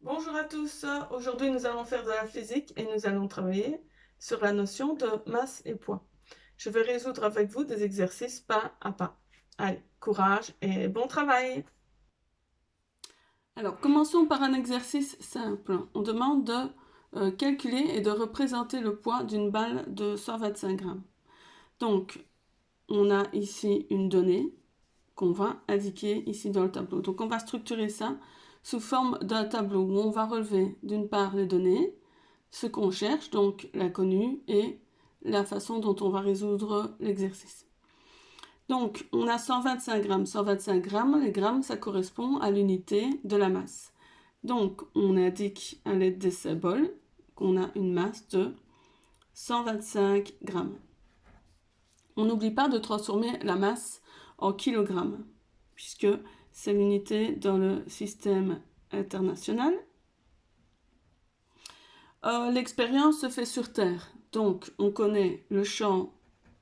Bonjour à tous, aujourd'hui nous allons faire de la physique et nous allons travailler sur la notion de masse et poids. Je vais résoudre avec vous des exercices pas à pas. Allez, courage et bon travail! Alors, commençons par un exercice simple. On demande de calculer et de représenter le poids d'une balle de 125 grammes. Donc, on a ici une donnée qu'on va indiquer ici dans le tableau. Donc, on va structurer ça sous forme d'un tableau où on va relever d'une part les données, ce qu'on cherche, donc l'inconnu, et la façon dont on va résoudre l'exercice. Donc, on a 125 grammes. 125 grammes, les grammes, ça correspond à l'unité de la masse. Donc, on indique à l'aide des symboles qu'on a une masse de 125 grammes. On n'oublie pas de transformer la masse en kilogrammes, puisque c'est l'unité dans le système international. L'expérience se fait sur Terre. Donc, on connaît le champ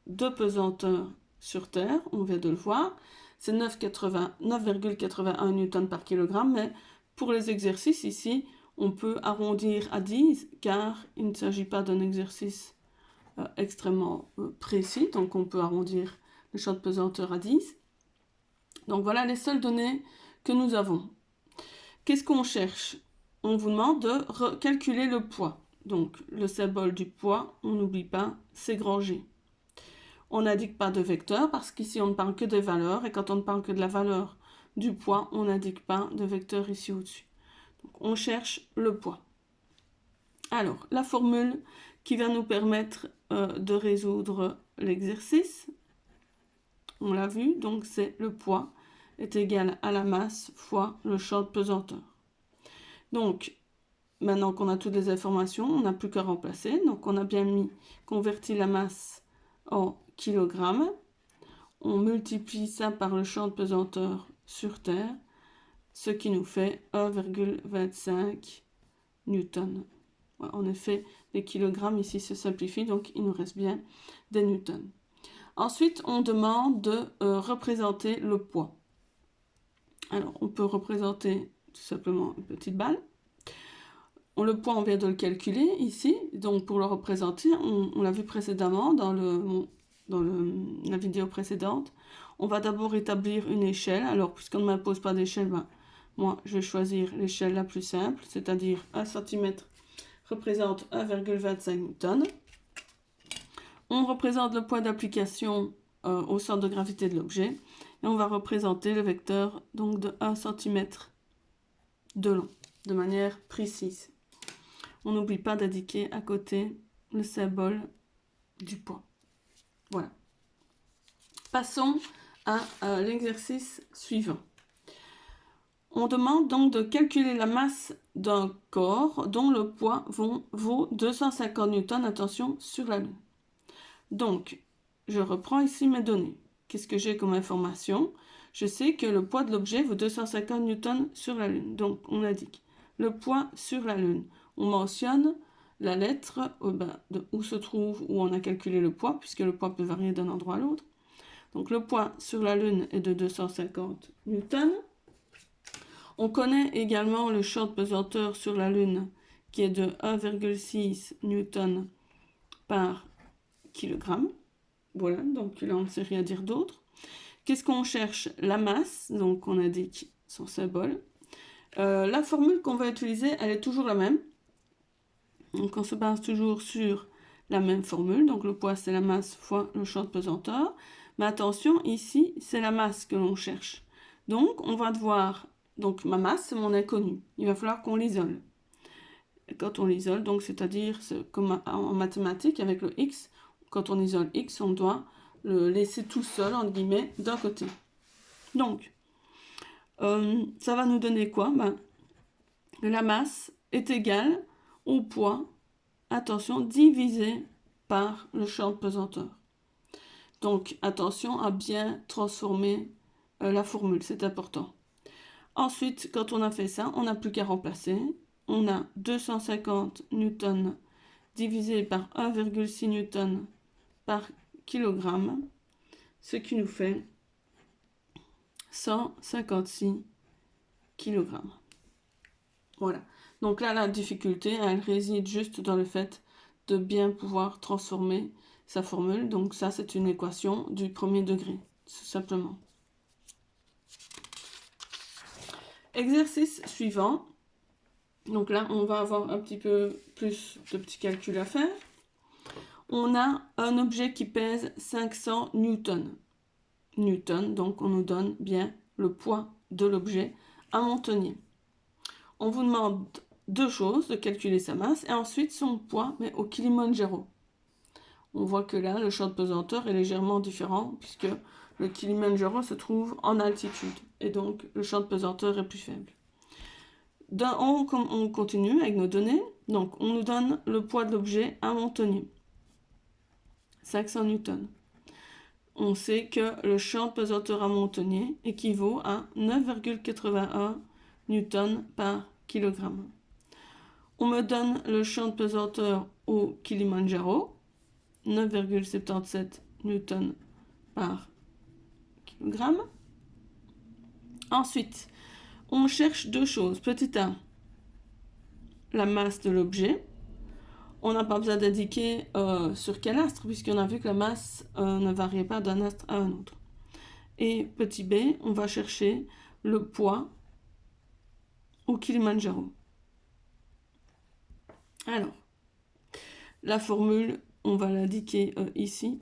de pesanteur sur Terre, on vient de le voir. C'est 9,81 newtons par kilogramme, mais pour les exercices ici, on peut arrondir à 10, car il ne s'agit pas d'un exercice extrêmement précis, donc on peut arrondir le champ de pesanteur à 10. Donc voilà les seules données que nous avons. Qu'est-ce qu'on cherche? On vous demande de calculer le poids. Donc le symbole du poids, on n'oublie pas, c'est grand G. On n'indique pas de vecteur parce qu'ici on ne parle que des valeurs, et quand on ne parle que de la valeur du poids, on n'indique pas de vecteur ici au-dessus. Donc on cherche le poids. Alors, la formule qui va nous permettre de résoudre l'exercice, on l'a vu, donc c'est le poids est égal à la masse fois le champ de pesanteur. Donc, maintenant qu'on a toutes les informations, on n'a plus qu'à remplacer. Donc, on a bien converti la masse en kilogrammes. On multiplie ça par le champ de pesanteur sur Terre, ce qui nous fait 1,25 newtons. En effet, les kilogrammes ici se simplifient, donc il nous reste bien des newtons. Ensuite, on demande de représenter le poids. Alors, on peut représenter tout simplement une petite balle. Le poids, on vient de le calculer ici. Donc, pour le représenter, on l'a vu précédemment dans la vidéo précédente. On va d'abord établir une échelle. Alors, puisqu'on ne m'impose pas d'échelle, moi, je vais choisir l'échelle la plus simple, c'est-à-dire 1 cm représente 1,25 newtons. On représente le poids d'application au centre de gravité de l'objet. Et on va représenter le vecteur donc de 1 cm de long, de manière précise. On n'oublie pas d'indiquer à côté le symbole du poids. Voilà. Passons à l'exercice suivant. On demande donc de calculer la masse d'un corps dont le poids vaut 250 newtons, attention, sur la Lune. Donc, je reprends ici mes données. Qu'est-ce que j'ai comme information? Je sais que le poids de l'objet vaut 250 newtons sur la Lune. Donc, on indique le poids sur la Lune. On mentionne la lettre de où se trouve, où on a calculé le poids, puisque le poids peut varier d'un endroit à l'autre. Donc, le poids sur la Lune est de 250 newtons. On connaît également le champ de pesanteur sur la Lune, qui est de 1,6 newtons par kilogramme. Voilà, donc là on ne sait rien dire d'autre. Qu'est-ce qu'on cherche? La masse, donc on indique son symbole. La formule qu'on va utiliser, elle est toujours la même. Donc on se base toujours sur la même formule. Donc le poids c'est la masse fois le champ de pesanteur. Mais attention, ici c'est la masse que l'on cherche. Donc on va devoir, donc ma masse c'est mon inconnu. Il va falloir qu'on l'isole. Quand on l'isole, donc c'est-à-dire comme en mathématiques avec le x, quand on isole x, on doit le laisser tout seul, entre guillemets, d'un côté. Donc, ça va nous donner quoi? La masse est égale au poids, attention, divisé par le champ de pesanteur. Donc, attention à bien transformer la formule, c'est important. Ensuite, quand on a fait ça, on n'a plus qu'à remplacer. On a 250 newtons divisé par 1,6 newtons par kilogramme, ce qui nous fait 156 kg. Voilà. Donc là, la difficulté, elle réside juste dans le fait de bien pouvoir transformer sa formule. Donc ça, c'est une équation du premier degré, tout simplement. Exercice suivant. Donc là, on va avoir un petit peu plus de petits calculs à faire. On a un objet qui pèse 500 newtons. Donc on nous donne bien le poids de l'objet à Montagnier. On vous demande deux choses, de calculer sa masse et ensuite son poids, mais au Kilimandjaro. On voit que là, le champ de pesanteur est légèrement différent puisque le Kilimandjaro se trouve en altitude et donc le champ de pesanteur est plus faible. On continue avec nos données. Donc, on nous donne le poids de l'objet à Montagnier. 500 newtons. On sait que le champ de pesanteur à Montagnier équivaut à 9,81 newtons par kilogramme. On me donne le champ de pesanteur au Kilimandjaro, 9,77 newtons par kilogramme. Ensuite, on cherche deux choses. Petit a, la masse de l'objet. On n'a pas besoin d'indiquer sur quel astre, puisqu'on a vu que la masse ne variait pas d'un astre à un autre. Et petit b, on va chercher le poids au Kilimandjaro. Alors, la formule, on va l'indiquer ici,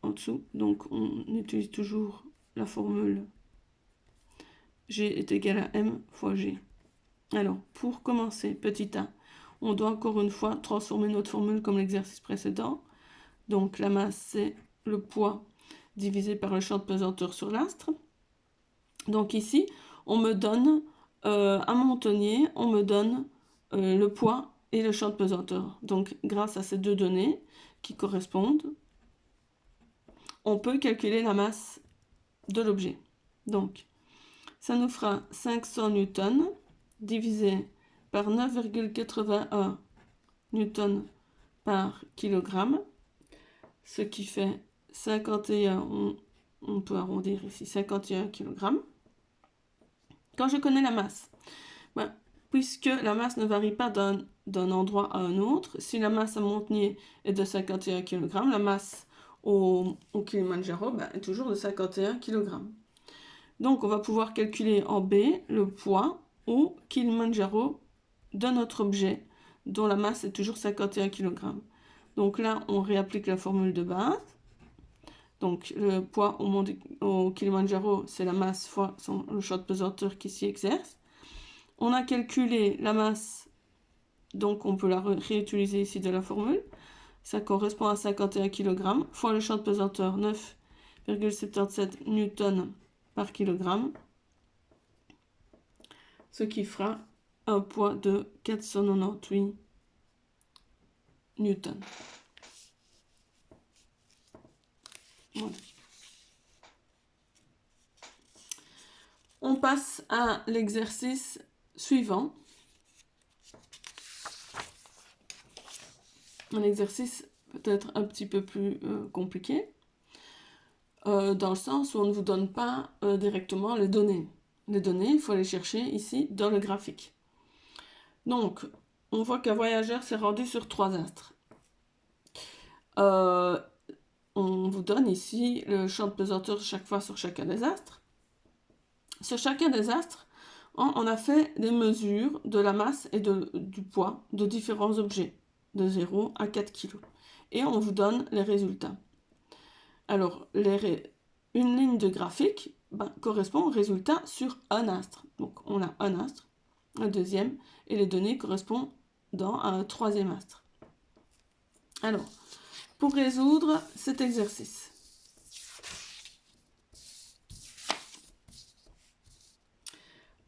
en dessous. Donc, on utilise toujours la formule G est égal à M fois G. Alors, pour commencer, petit a, on doit encore une fois transformer notre formule comme l'exercice précédent. Donc, la masse, c'est le poids divisé par le champ de pesanteur sur l'astre. Donc ici, on me donne, à Montagnier, on me donne le poids et le champ de pesanteur. Donc, grâce à ces deux données qui correspondent, on peut calculer la masse de l'objet. Donc, ça nous fera 500 newtons divisé par 9,81 newtons par kilogramme, ce qui fait 51, on peut arrondir ici, 51 kg. Quand je connais la masse, puisque la masse ne varie pas d'un endroit à un autre, si la masse à Montagnier est de 51 kg, la masse au Kilimandjaro est toujours de 51 kg. Donc on va pouvoir calculer en B le poids au Kilimandjaro de notre objet, dont la masse est toujours 51 kg. Donc là, on réapplique la formule de base. Donc le poids au Kilimandjaro, c'est la masse fois le champ de pesanteur qui s'y exerce. On a calculé la masse, donc on peut la réutiliser ici de la formule. Ça correspond à 51 kg fois le champ de pesanteur, 9,77 newtons par kilogramme, ce qui fera un poids de 498 newtons. Voilà. On passe à l'exercice suivant. Un exercice peut-être un petit peu plus compliqué, dans le sens où on ne vous donne pas directement les données. Les données, il faut les chercher ici dans le graphique. Donc, on voit qu'un voyageur s'est rendu sur 3 astres. On vous donne ici le champ de pesanteur chaque fois sur chacun des astres. Sur chacun des astres, on a fait des mesures de la masse et du poids de différents objets, de 0 à 4 kg. Et on vous donne les résultats. Alors, une ligne de graphique correspond au résultat sur un astre. Donc, on a un astre, un deuxième, et les données correspondent à un troisième astre. Alors, pour résoudre cet exercice,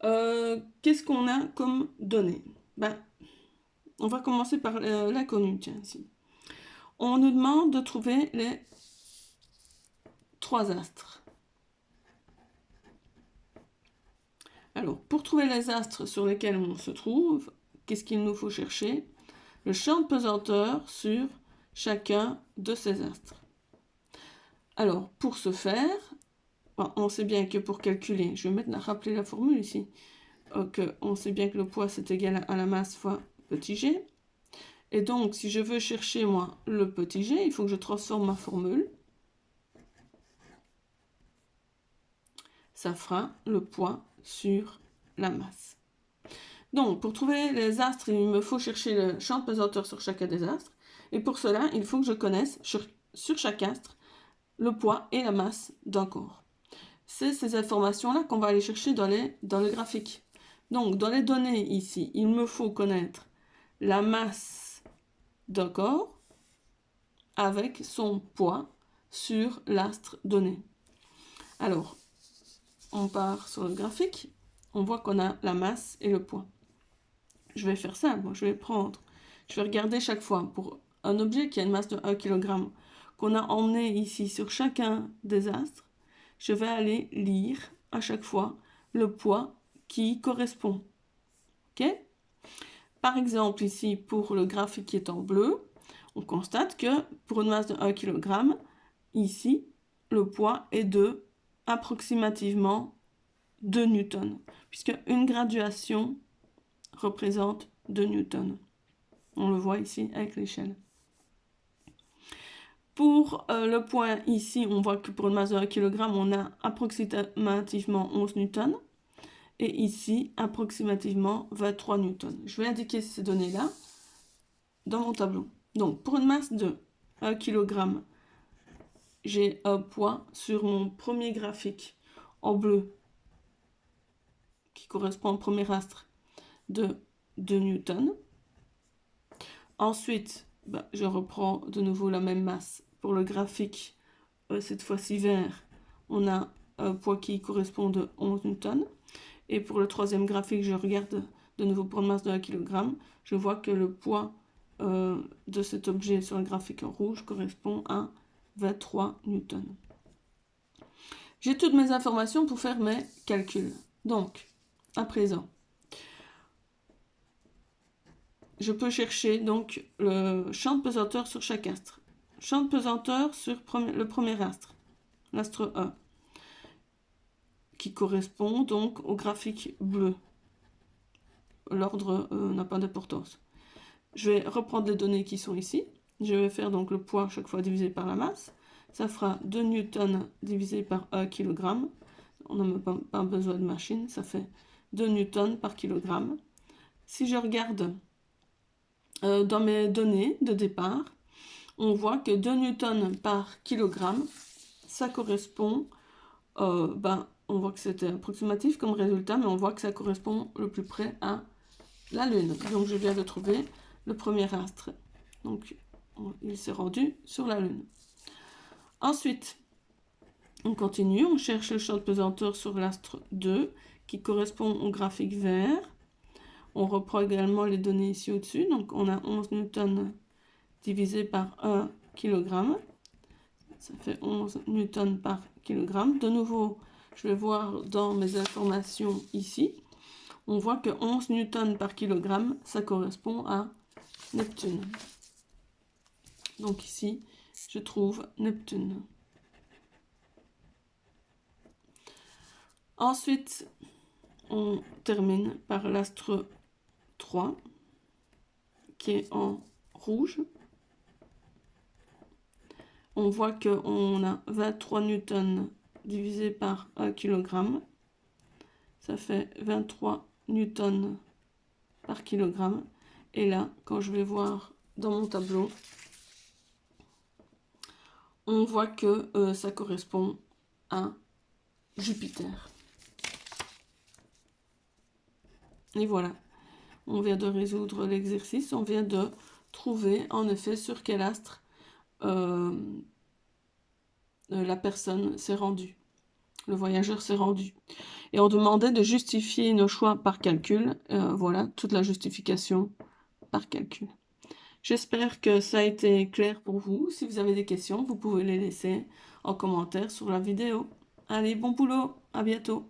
qu'est-ce qu'on a comme données? On va commencer par l'inconnu, tiens, ici. On nous demande de trouver les 3 astres. Alors, pour trouver les astres sur lesquels on se trouve, qu'est-ce qu'il nous faut chercher? Le champ de pesanteur sur chacun de ces astres. Alors, pour ce faire, on sait bien que pour calculer, je vais rappeler la formule ici, on sait bien que le poids c'est égal à la masse fois petit g. Et donc, si je veux chercher, moi, le petit g, il faut que je transforme ma formule. Ça fera le poids sur la masse. Donc, pour trouver les astres, il me faut chercher le champ de pesanteur sur chacun des astres. Et pour cela, il faut que je connaisse sur chaque astre le poids et la masse d'un corps. C'est ces informations-là qu'on va aller chercher dans le graphique. Donc, dans les données ici, il me faut connaître la masse d'un corps avec son poids sur l'astre donné. Alors, on part sur le graphique, on voit qu'on a la masse et le poids. Je vais faire ça, moi je vais regarder chaque fois pour un objet qui a une masse de 1 kg qu'on a emmené ici sur chacun des astres, je vais aller lire à chaque fois le poids qui y correspond. Ok ? Par exemple, ici, pour le graphique qui est en bleu, on constate que pour une masse de 1 kg, ici, le poids est de approximativement 2 newtons, puisque une graduation représente 2 newtons. On le voit ici avec l'échelle. Pour le poids ici, on voit que pour une masse de 1 kg, on a approximativement 11 newtons. Et ici, approximativement 23 newtons. Je vais indiquer ces données-là dans mon tableau. Donc, pour une masse de 1 kg, j'ai un poids sur mon premier graphique en bleu, qui correspond au premier astre, de 2 newtons. Ensuite, je reprends de nouveau la même masse. Pour le graphique, cette fois-ci vert, on a un poids qui correspond de 11 newtons. Et pour le troisième graphique, je regarde de nouveau pour une masse de 1 kg. Je vois que le poids de cet objet sur le graphique en rouge correspond à 23 newtons. J'ai toutes mes informations pour faire mes calculs. Donc, à présent, je peux chercher donc le champ de pesanteur sur chaque astre. Champ de pesanteur sur le premier astre, l'astre 1, qui correspond donc au graphique bleu. L'ordre n'a pas d'importance. Je vais reprendre les données qui sont ici. Je vais faire donc le poids chaque fois divisé par la masse. Ça fera 2 newtons divisé par 1 kg. On n'a même pas besoin de machine. Ça fait 2 newtons par kilogramme. Si je regarde dans mes données de départ, on voit que 2 newtons par kilogramme, ça correspond, on voit que c'était approximatif comme résultat, mais on voit que ça correspond le plus près à la Lune. Donc je viens de trouver le premier astre. Donc il s'est rendu sur la Lune. Ensuite, on continue, on cherche le champ de pesanteur sur l'astre 2 qui correspond au graphique vert. On reprend également les données ici au-dessus. Donc on a 11 newtons divisé par 1 kg. Ça fait 11 newtons par kilogramme. De nouveau, je vais voir dans mes informations ici. On voit que 11 newtons par kilogramme, ça correspond à Neptune. Donc ici, je trouve Neptune. Ensuite, on termine par l'astre 3, qui est en rouge. On voit qu'on a 23 newtons divisé par 1 kg. Ça fait 23 newtons par kilogramme. Et là, quand je vais voir dans mon tableau, on voit que ça correspond à Jupiter. Et voilà, on vient de résoudre l'exercice, on vient de trouver en effet sur quel astre la personne s'est rendue, le voyageur s'est rendu. Et on demandait de justifier nos choix par calcul. Voilà, toute la justification par calcul. J'espère que ça a été clair pour vous. Si vous avez des questions, vous pouvez les laisser en commentaire sur la vidéo. Allez, bon boulot, à bientôt.